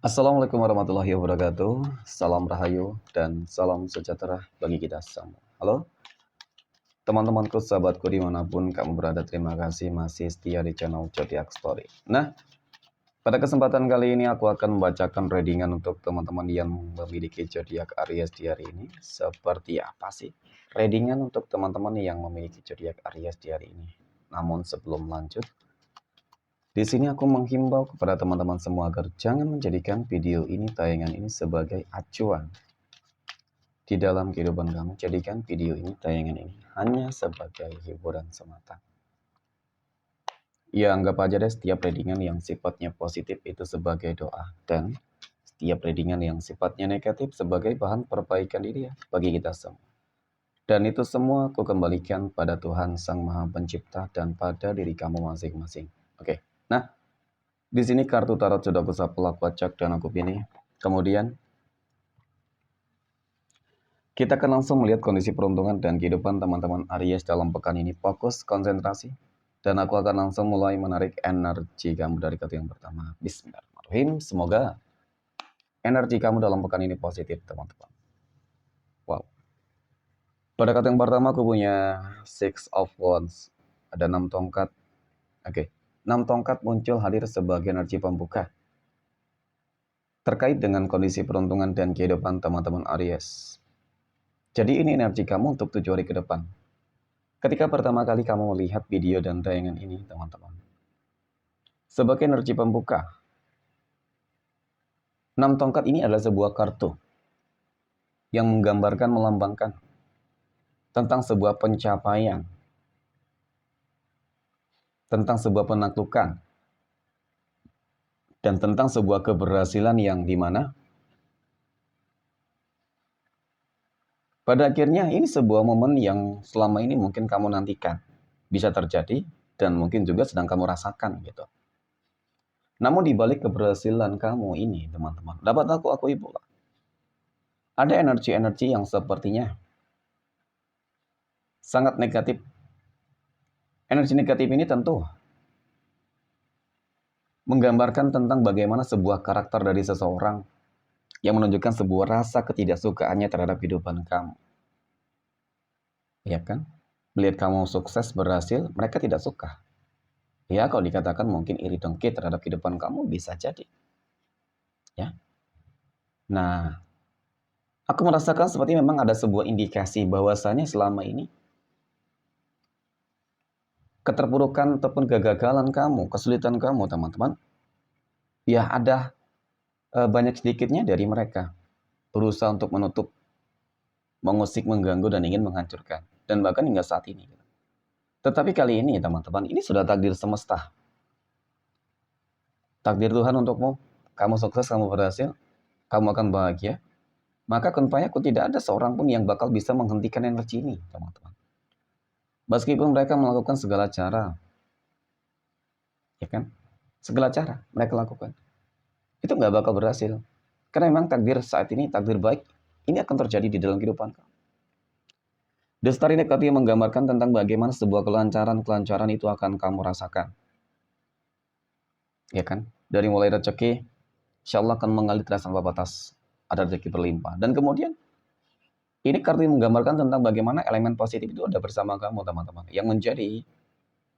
Assalamualaikum warahmatullahi wabarakatuh. Salam rahayu dan salam sejahtera bagi kita semua. Halo, teman-temanku, sahabatku dimanapun kamu berada, terima kasih masih setia di channel Zodiac Story. Nah, pada kesempatan kali ini aku akan membacakan readingan untuk teman-teman yang memiliki zodiak Aries di hari ini. Seperti apa sih readingan untuk teman-teman yang memiliki zodiak Aries di hari ini? Namun sebelum lanjut, di sini aku menghimbau kepada teman-teman semua agar jangan menjadikan video ini, tayangan ini sebagai acuan di dalam kehidupan kamu. Jadikan video ini, tayangan ini hanya sebagai hiburan semata. Ya, anggap aja deh setiap readingan yang sifatnya positif itu sebagai doa, dan setiap readingan yang sifatnya negatif sebagai bahan perbaikan diri ya bagi kita semua. Dan itu semua aku kembalikan pada Tuhan Sang Maha Pencipta dan pada diri kamu masing-masing. Oke. Nah, di sini kartu tarot sudah aku sapu, aku acak dan aku pilih. Kemudian kita akan langsung melihat kondisi peruntungan dan kehidupan teman-teman Aries dalam pekan ini. Fokus, konsentrasi, dan aku akan langsung mulai menarik energi kamu dari kartu yang pertama. Bismillahirrahmanirrahim. Semoga energi kamu dalam pekan ini positif, teman-teman. Wow. Pada kartu yang pertama aku punya Six of Wands. Ada 6 tongkat. Oke. 6 tongkat muncul hadir sebagai energi pembuka terkait dengan kondisi peruntungan dan kehidupan teman-teman Aries. Jadi ini energi kamu untuk 7 hari ke depan. Ketika pertama kali kamu melihat video dan tayangan ini, teman-teman, sebagai energi pembuka, 6 tongkat ini adalah sebuah kartu yang menggambarkan, melambangkan tentang sebuah pencapaian, tentang sebuah penaklukan, dan tentang sebuah keberhasilan yang dimana pada akhirnya ini sebuah momen yang selama ini mungkin kamu nantikan. Bisa terjadi dan mungkin juga sedang kamu rasakan gitu. Namun di balik keberhasilan kamu ini, teman-teman, dapat aku akui pula, ada energi-energi yang sepertinya sangat negatif. Energi negatif ini tentu menggambarkan tentang bagaimana sebuah karakter dari seseorang yang menunjukkan sebuah rasa ketidaksukaannya terhadap kehidupan kamu. Ya kan? Melihat kamu sukses, berhasil, mereka tidak suka. Ya, kalau dikatakan mungkin iri dengki terhadap kehidupan kamu, bisa jadi. Ya. Nah, aku merasakan seperti memang ada sebuah indikasi bahwasanya selama ini keterpurukan ataupun kegagalan kamu, kesulitan kamu, teman-teman, ya ada banyak sedikitnya dari mereka berusaha untuk menutup, mengusik, mengganggu, dan ingin menghancurkan. Dan bahkan hingga saat ini. Tetapi kali ini, teman-teman, ini sudah takdir semesta. Takdir Tuhan untukmu. Kamu sukses, kamu berhasil, kamu akan bahagia. Maka kepayaku tidak ada seorang pun yang bakal bisa menghentikan energi ini, teman-teman. Meskipun mereka melakukan segala cara, ya kan? Segala cara mereka lakukan, itu nggak bakal berhasil. Karena memang takdir saat ini, takdir baik, ini akan terjadi di dalam kehidupan kamu. The Star ini katanya menggambarkan tentang bagaimana sebuah kelancaran itu akan kamu rasakan. Ya kan? Dari mulai rezeki, insya Allah akan mengalir tanpa batas. Ada rezeki berlimpah. Dan kemudian, ini kartu yang menggambarkan tentang bagaimana elemen positif itu ada bersama kamu, teman-teman. Yang menjadi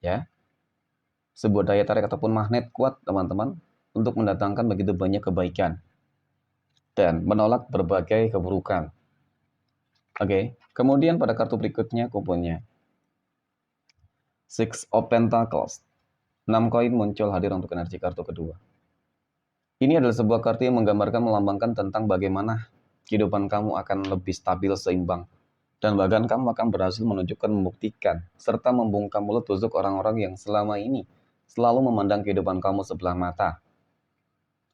ya sebuah daya tarik ataupun magnet kuat, teman-teman, untuk mendatangkan begitu banyak kebaikan. Dan menolak berbagai keburukan. Oke. Kemudian pada kartu berikutnya, aku punya Six of Pentacles. 6 koin muncul hadir untuk energi kartu kedua. Ini adalah sebuah kartu yang menggambarkan, melambangkan tentang bagaimana kehidupan kamu akan lebih stabil, seimbang. Dan bahkan kamu akan berhasil menunjukkan, membuktikan, serta membungkam mulut tusuk orang-orang yang selama ini selalu memandang kehidupan kamu sebelah mata.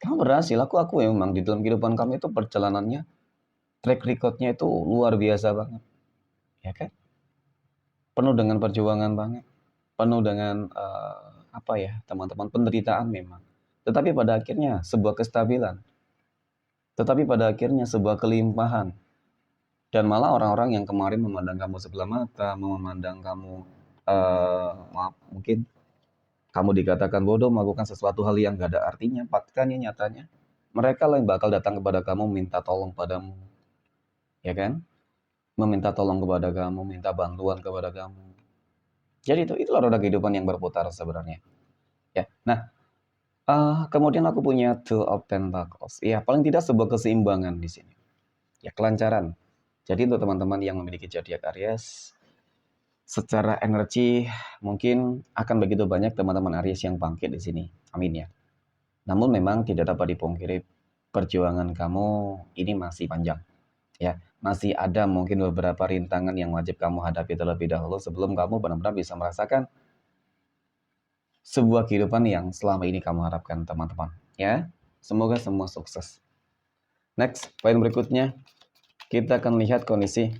Kamu berhasil, aku ya memang di dalam kehidupan kamu itu perjalanannya, track recordnya itu luar biasa banget. Ya kan? Penuh dengan perjuangan banget. Penuh dengan apa ya, teman-teman, penderitaan memang. Tetapi pada akhirnya sebuah kestabilan. Tetapi pada akhirnya sebuah kelimpahan. Dan malah orang-orang yang kemarin memandang kamu sebelah mata, memandang kamu, maaf, mungkin kamu dikatakan bodoh, melakukan sesuatu hal yang gak ada artinya, faktanya, nyatanya, Mereka lah yang bakal datang kepada kamu minta tolong padamu, ya kan? Meminta tolong kepada kamu, minta bantuan kepada kamu. Jadi itulah roda kehidupan yang berputar sebenarnya. Ya. Nah, kemudian aku punya Two of Pentacles. Ya, paling tidak sebuah keseimbangan di sini. Ya, kelancaran. Jadi untuk teman-teman yang memiliki zodiak Aries, secara energi mungkin akan begitu banyak teman-teman Aries yang bangkit di sini. Amin ya. Namun memang tidak dapat dipungkiri perjuangan kamu ini masih panjang. Ya, masih ada mungkin beberapa rintangan yang wajib kamu hadapi terlebih dahulu sebelum kamu benar-benar bisa merasakan sebuah kehidupan yang selama ini kamu harapkan, teman-teman. Ya, semoga semua sukses. Next, poin berikutnya, kita akan lihat kondisi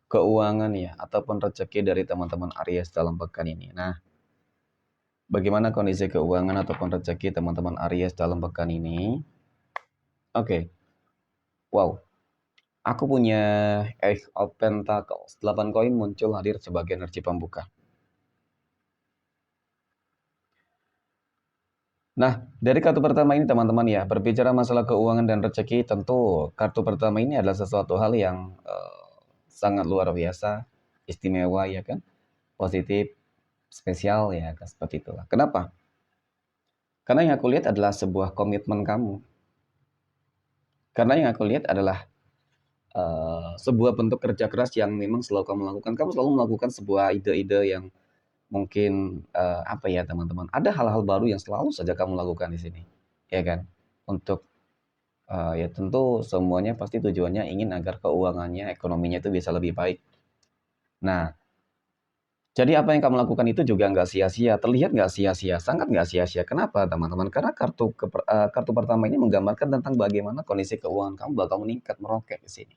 keuangan ya, ataupun rezeki dari teman-teman Aries dalam pekan ini. Nah, bagaimana kondisi keuangan ataupun rezeki teman-teman Aries dalam pekan ini? Oke, wow. Aku punya Ace of Pentacles. 8 koin muncul hadir sebagai energi pembuka. Nah, dari kartu pertama ini teman-teman ya, berbicara masalah keuangan dan rezeki, tentu kartu pertama ini adalah sesuatu hal yang sangat luar biasa, istimewa ya kan, positif, spesial ya, seperti itulah. Kenapa? Karena yang aku lihat adalah sebuah komitmen kamu. Karena yang aku lihat adalah sebuah bentuk kerja keras yang memang selalu kamu lakukan. Kamu selalu melakukan sebuah ide-ide yang mungkin apa ya teman-teman, ada hal-hal baru yang selalu saja kamu lakukan di sini, ya kan? Untuk ya tentu semuanya pasti tujuannya ingin agar keuangannya, ekonominya itu bisa lebih baik. Nah, jadi apa yang kamu lakukan itu juga nggak sia-sia, terlihat nggak sia-sia, sangat nggak sia-sia. Kenapa teman-teman? Karena kartu pertama ini menggambarkan tentang bagaimana kondisi keuangan kamu bakal meningkat, meroket di sini.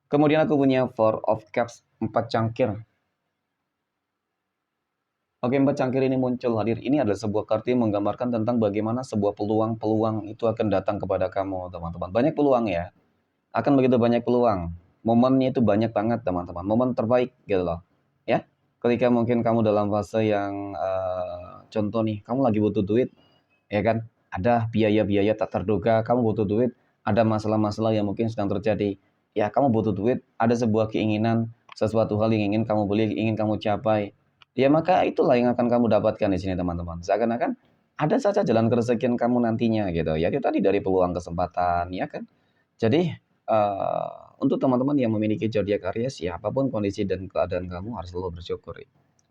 Kemudian aku punya Four of Cups, 4 cangkir. Oke, 4 cangkir ini muncul hadir. Ini adalah sebuah kartu yang menggambarkan tentang bagaimana sebuah peluang-peluang itu akan datang kepada kamu, teman-teman. Banyak peluang ya. Akan begitu banyak peluang. Momennya itu banyak banget, teman-teman. Momen terbaik gitu loh. Ya. Ketika mungkin kamu dalam fase yang contoh nih, kamu lagi butuh duit, ya kan? Ada biaya-biaya tak terduga, kamu butuh duit, ada masalah-masalah yang mungkin sedang terjadi. Ya, kamu butuh duit, ada sebuah keinginan, sesuatu hal yang ingin kamu beli, ingin kamu capai. Ya, maka itulah yang akan kamu dapatkan di sini, teman-teman. Seakan-akan ada saja jalan keresakian kamu nantinya gitu. Ya, itu tadi dari peluang kesempatan, ya kan? Jadi, untuk teman-teman yang memiliki zodiak Aries, ya apapun kondisi dan keadaan kamu harus selalu bersyukur.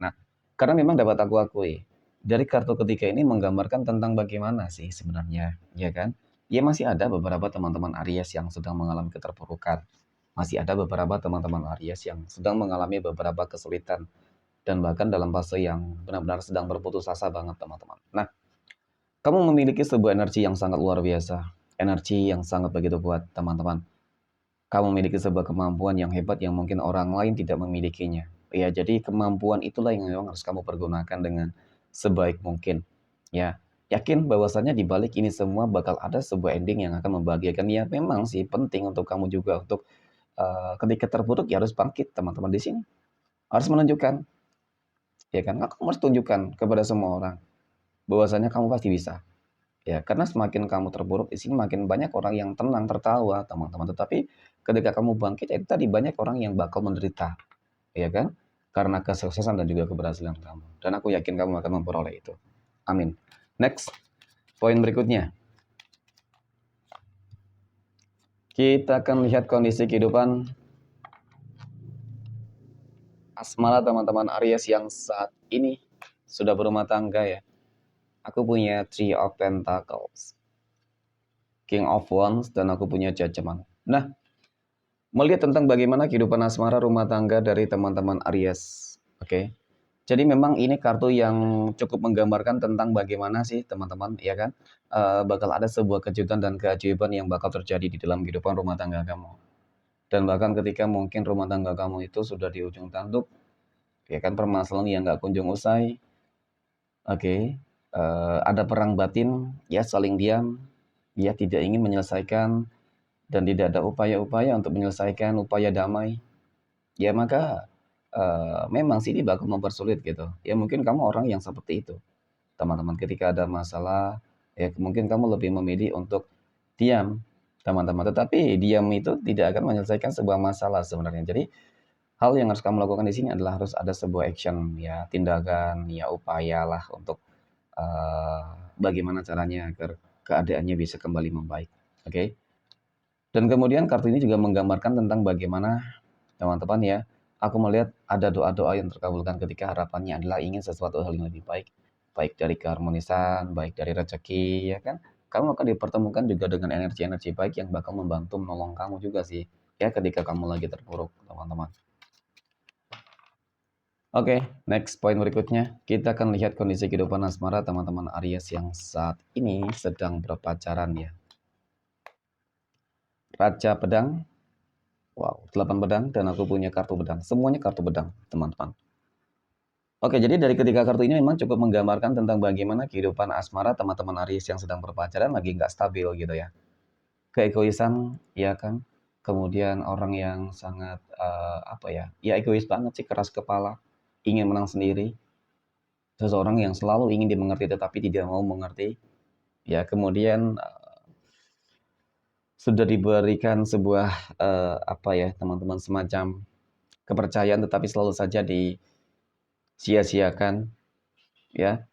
Nah, karena memang dapat aku akui, dari kartu ketiga ini menggambarkan tentang bagaimana sih sebenarnya, ya kan? Ya masih ada beberapa teman-teman Aries yang sedang mengalami keterpurukan. Masih ada beberapa teman-teman Aries yang sedang mengalami beberapa kesulitan dan bahkan dalam fase yang benar-benar sedang berputus asa banget, teman-teman. Nah, kamu memiliki sebuah energi yang sangat luar biasa, energi yang sangat begitu kuat, teman-teman. Kamu memiliki sebuah kemampuan yang hebat yang mungkin orang lain tidak memilikinya. Ya, jadi kemampuan itulah yang memang harus kamu pergunakan dengan sebaik mungkin. Ya, yakin bahwasannya di balik ini semua bakal ada sebuah ending yang akan membahagiakan. Ya, memang sih penting untuk kamu juga untuk ketika terpuruk ya harus bangkit, teman-teman di sini. Harus menunjukkan, ya kan? Kamu harus tunjukkan kepada semua orang bahwasanya kamu pasti bisa. Ya, karena semakin kamu terpuruk di sini makin banyak orang yang tenang, tertawa, teman-teman. Tetapi ketika kamu bangkit, ya itu tadi banyak orang yang bakal menderita, ya kan? Karena kesuksesan dan juga keberhasilan kamu. Dan aku yakin kamu akan memperoleh itu. Amin. Next, poin berikutnya. Kita akan lihat kondisi kehidupan asmara teman-teman Aries yang saat ini sudah berumah tangga ya. Aku punya Three of Pentacles, King of Wands, dan aku punya Judgment. Nah, melihat tentang bagaimana kehidupan asmara rumah tangga dari teman-teman Aries. Oke. Jadi memang ini kartu yang cukup menggambarkan tentang bagaimana sih teman-teman, ya kan? Bakal ada sebuah kejutan dan keajaiban yang bakal terjadi di dalam kehidupan rumah tangga kamu. Dan bahkan ketika mungkin rumah tangga kamu itu sudah di ujung tanduk, ya kan, permasalahan yang nggak kunjung usai. Oke. Ada perang batin, ya saling diam, ya tidak ingin menyelesaikan dan tidak ada upaya-upaya untuk menyelesaikan, upaya damai. Ya maka memang sih ini bakal mempersulit gitu. Ya mungkin kamu orang yang seperti itu. teman-teman. Ketika ada masalah, ya mungkin kamu lebih memilih untuk diam, teman-teman. Tetapi diam itu tidak akan menyelesaikan sebuah masalah sebenarnya. Jadi hal yang harus kamu lakukan di sini adalah harus ada sebuah action, ya tindakan, ya upayalah untuk bagaimana caranya agar keadaannya bisa kembali membaik. Oke. Dan kemudian kartu ini juga menggambarkan tentang bagaimana teman-teman ya, aku melihat ada doa-doa yang terkabulkan ketika harapannya adalah ingin sesuatu hal yang lebih baik, baik dari keharmonisan, baik dari rezeki, ya kan? Kamu akan dipertemukan juga dengan energi-energi baik yang bakal membantu menolong kamu juga sih, ya ketika kamu lagi terpuruk, teman-teman. Oke, next poin berikutnya, kita akan lihat kondisi kehidupan asmara teman-teman Aries yang saat ini sedang berpacaran ya. Raja pedang, wow, 8 pedang, dan aku punya kartu pedang. Semuanya kartu pedang, teman-teman. Oke, jadi dari ketiga kartu ini memang cukup menggambarkan tentang bagaimana kehidupan asmara teman-teman Aries yang sedang berpacaran lagi nggak stabil gitu ya. Keegoisan, ya kan? Kemudian orang yang sangat, apa ya, ya egois banget sih, keras kepala, ingin menang sendiri. Seseorang yang selalu ingin dimengerti tetapi tidak mau mengerti. Ya, kemudian sudah diberikan sebuah, apa ya, teman-teman, semacam kepercayaan tetapi selalu saja disia-siakan, ya.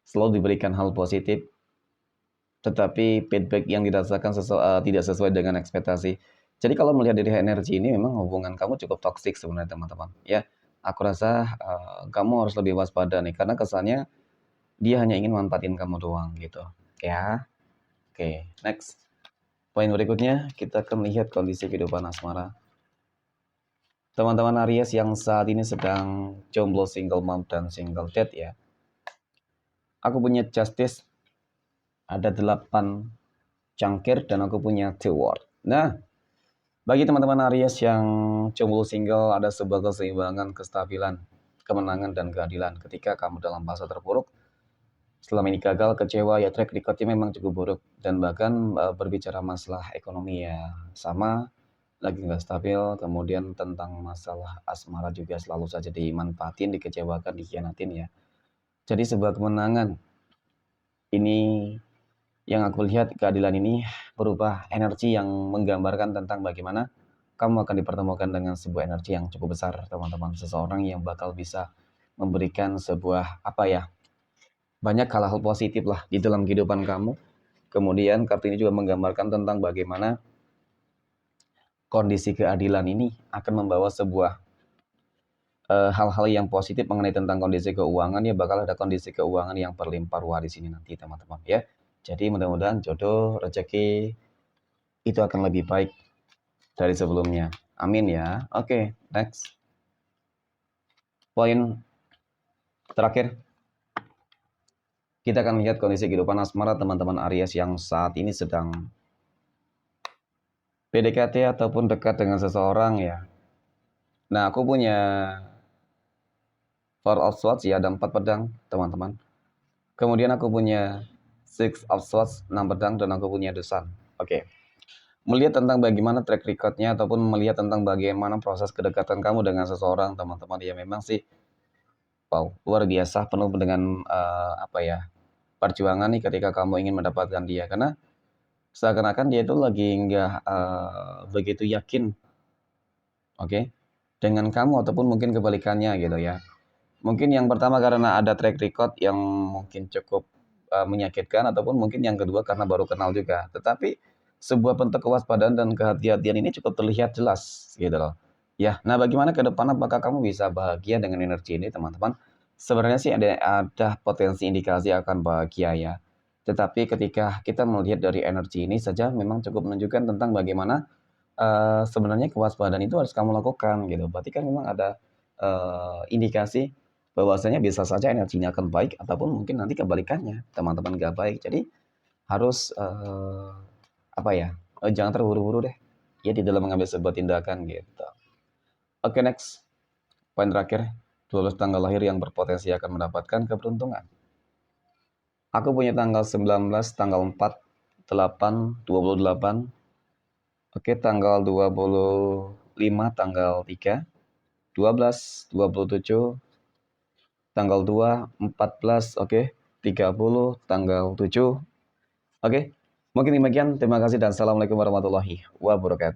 Selalu diberikan hal positif, tetapi feedback yang dirasakan tidak sesuai dengan ekspektasi. Jadi kalau melihat dari energi ini memang hubungan kamu cukup toksik sebenarnya teman-teman. Ya, aku rasa kamu harus lebih waspada nih karena kesannya dia hanya ingin manfaatin kamu doang gitu. Ya, oke, next. Poin berikutnya kita akan lihat kondisi kehidupan asmara. Teman-teman Aries yang saat ini sedang jomblo, single mom, dan single dad ya. Aku punya justice, ada 8 cangkir, dan aku punya two word. Nah, bagi teman-teman Aries yang jomblo single, ada sebuah keseimbangan, kestabilan, kemenangan, dan keadilan. Ketika kamu dalam fase terpuruk, selama ini gagal, kecewa, ya track recordnya memang cukup buruk. Dan bahkan berbicara masalah ekonomi ya sama, lagi nggak stabil. Kemudian tentang masalah asmara juga selalu saja dimanfaatin, dikecewakan, dikhianatin ya. Jadi sebuah kemenangan ini yang aku lihat, keadilan ini berupa energi yang menggambarkan tentang bagaimana kamu akan dipertemukan dengan sebuah energi yang cukup besar, teman-teman. Seseorang yang bakal bisa memberikan sebuah, apa ya, banyak hal-hal positif lah di dalam kehidupan kamu. Kemudian kartu ini juga menggambarkan tentang bagaimana kondisi keadilan ini akan membawa sebuah hal-hal yang positif mengenai tentang kondisi keuangan, ya bakal ada kondisi keuangan yang berlimpah ruah di sini nanti, teman-teman ya. Jadi mudah-mudahan jodoh, rezeki itu akan lebih baik dari sebelumnya. Amin ya. Oke, next. Poin terakhir, kita akan lihat kondisi kehidupan asmara teman-teman Aries yang saat ini sedang PDKT ataupun dekat dengan seseorang ya. Nah, aku punya Four of Swords ya, ada 4 pedang, teman-teman. Kemudian aku punya Six of Swords, 6 pedang, dan aku punya The Sun. Oke. Melihat tentang bagaimana track recordnya ataupun melihat tentang bagaimana proses kedekatan kamu dengan seseorang, teman-teman, ya memang sih wow, luar biasa, penuh dengan apa ya, perjuangan nih ketika kamu ingin mendapatkan dia. Karena seakan-akan dia itu lagi nggak begitu yakin, oke, dengan kamu ataupun mungkin kebalikannya gitu ya. Mungkin yang pertama karena ada track record yang mungkin cukup menyakitkan ataupun mungkin yang kedua karena baru kenal juga. Tetapi sebuah bentuk kewaspadaan dan kehati-hatian ini cukup terlihat jelas gitu loh. Ya, nah bagaimana ke depan apakah kamu bisa bahagia dengan energi ini teman-teman? Sebenarnya sih ada potensi indikasi akan bahagia ya. Tetapi ketika kita melihat dari energi ini saja memang cukup menunjukkan tentang bagaimana sebenarnya kewaspadaan itu harus kamu lakukan gitu. Berarti kan memang ada indikasi bahwasanya bisa saja energinya akan baik ataupun mungkin nanti kebalikannya, teman-teman nggak baik. Jadi harus apa ya? Jangan terburu-buru deh. Ya di dalam mengambil sebuah tindakan gitu. Oke, next. Poin terakhir, 12 tanggal lahir yang berpotensi akan mendapatkan keberuntungan. Aku punya tanggal 19, tanggal 4, 8, 28. Oke, tanggal 25, tanggal 3, 12, 27, tanggal 2, 14, oke, 30 tanggal 7. Oke, mungkin demikian. Terima kasih dan assalamualaikum warahmatullahi wabarakatuh.